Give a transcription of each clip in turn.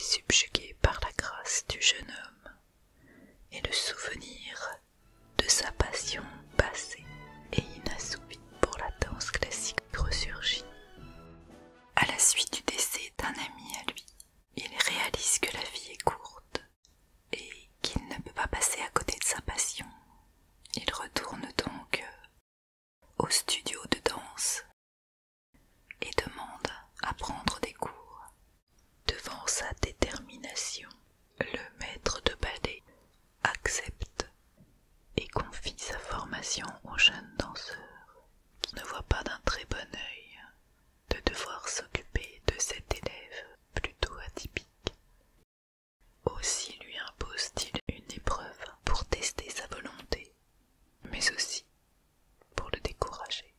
subjugué par la grâce du jeune homme et le souvenir de sa passion passée et inassouvie pour la danse classique ressurgit. À la suite du décès d'un ami à lui, il réalise que la vie est courte et qu'il ne peut pas passer à côté de sa passion. Il retourne donc au studio de danse et demande à prendre des cours. Devant sa détermination, le maître de ballet accepte et confie sa formation au jeune danseur qui ne voit pas d'un très bon œil de devoir s'occuper de cet élève plutôt atypique. Aussi lui impose-t-il une épreuve pour tester sa volonté, mais aussi pour le décourager.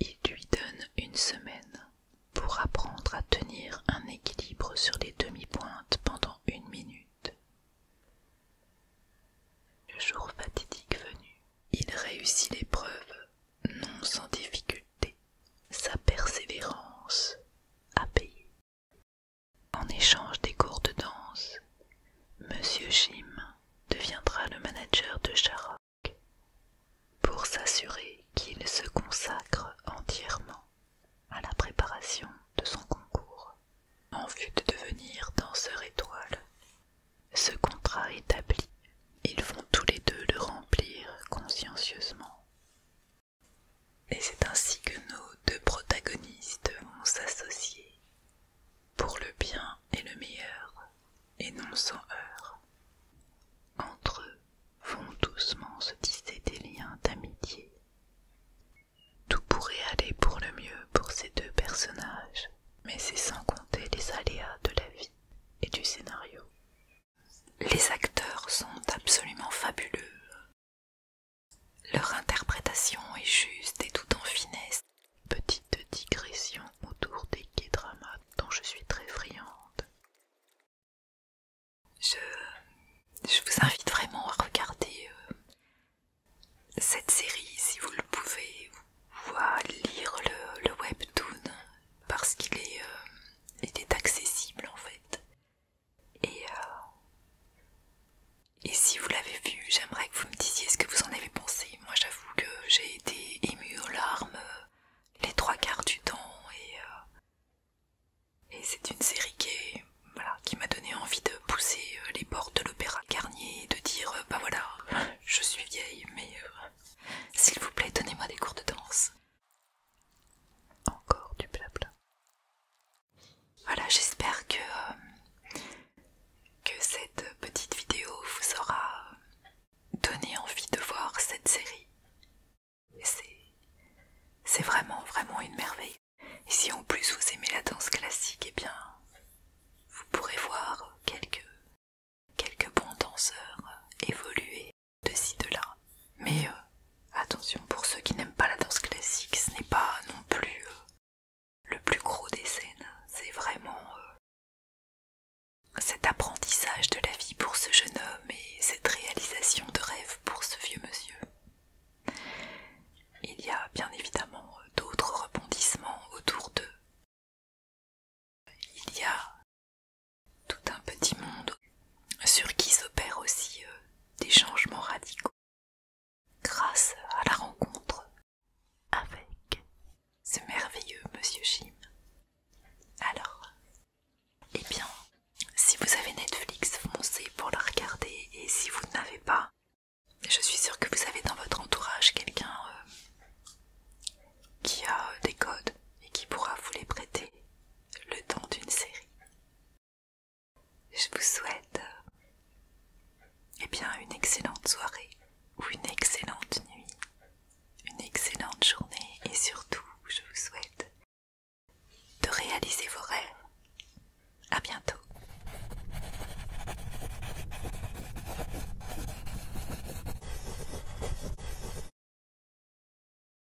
Il lui donne une semaine pour apprendre à tenir un équilibre sur les demi-pointes pendant 1 minute. Le jour fatidique venu, il réussit l'épreuve, non sans difficulté. Sa persévérance a payé. En échange des cours de danse, Monsieur Jim deviendra le manager de Sharrock pour s'assurer qu'il se consacre entièrement à la préparation de son concours en vue de devenir danseur étoile. Ce contrat établi, ils vont tous les deux le remplir consciencieusement. Et c'est ainsi que nos deux protagonistes vont s'associer pour le bien et le meilleur, et non sans heurts. Entre eux vont doucement se tisser des liens d'amitié. Tout pourrait aller pour le mieux pour ces deux personnages, mais c'est sans compter les aléas de la vie et du scénario. Les acteurs sont absolument fabuleux. Leur interprétation est juste et tout en finesse. Petite digression autour des K-dramas dont je suis très friande. Je vous invite vraiment à regarder cette série si vous le pouvez, ou à lire le webtoon parce qu'il est accessible en fait. Et si vous l'avez vu, j'aimerais que vous me disiez ce que vous en avez pensé. Moi j'avoue que j'ai été émue aux larmes les 3/4 du temps et c'est une série qui m'a donné envie de pousser les portes de l'Opéra Garnier et de dire bah voilà, je suis vieille mais s'il vous plaît donnez-moi des cours de danse. Encore du blabla. Voilà, j'espère que cette petite vidéo vous aura donné envie de voir cette série. C'est vraiment une merveille. Et si en plus vous aimez la danse classique, eh bien vous pourrez voir quelques bons danseurs évoluer de ci de là. Mais attention, pour ceux qui n'aiment pas la danse classique, ce n'est pas non plus le plus gros des scènes. C'est vraiment cet apprentissage de la vie pour ce jeune homme et cette réalisation de rêve pour ce vieux monsieur. Il y a bien évidemment d'autres rebondissements autour d'eux. Il y a tout un petit monde sur qui s'opèrent aussi des changements radicaux grâce à la rencontre avec ce merveilleux monsieur Jim. Alors, eh bien, si vous avez Netflix, foncez pour la regarder, et si vous n'avez pas, je suis sûre que vous avez dans votre entourage quelqu'un qui a des codes et qui pourra vous les prêter le temps d'une série. Je vous souhaite eh bien une excellente soirée ou une excellente nuit, une excellente journée et surtout je vous souhaite de réaliser vos rêves. À bientôt.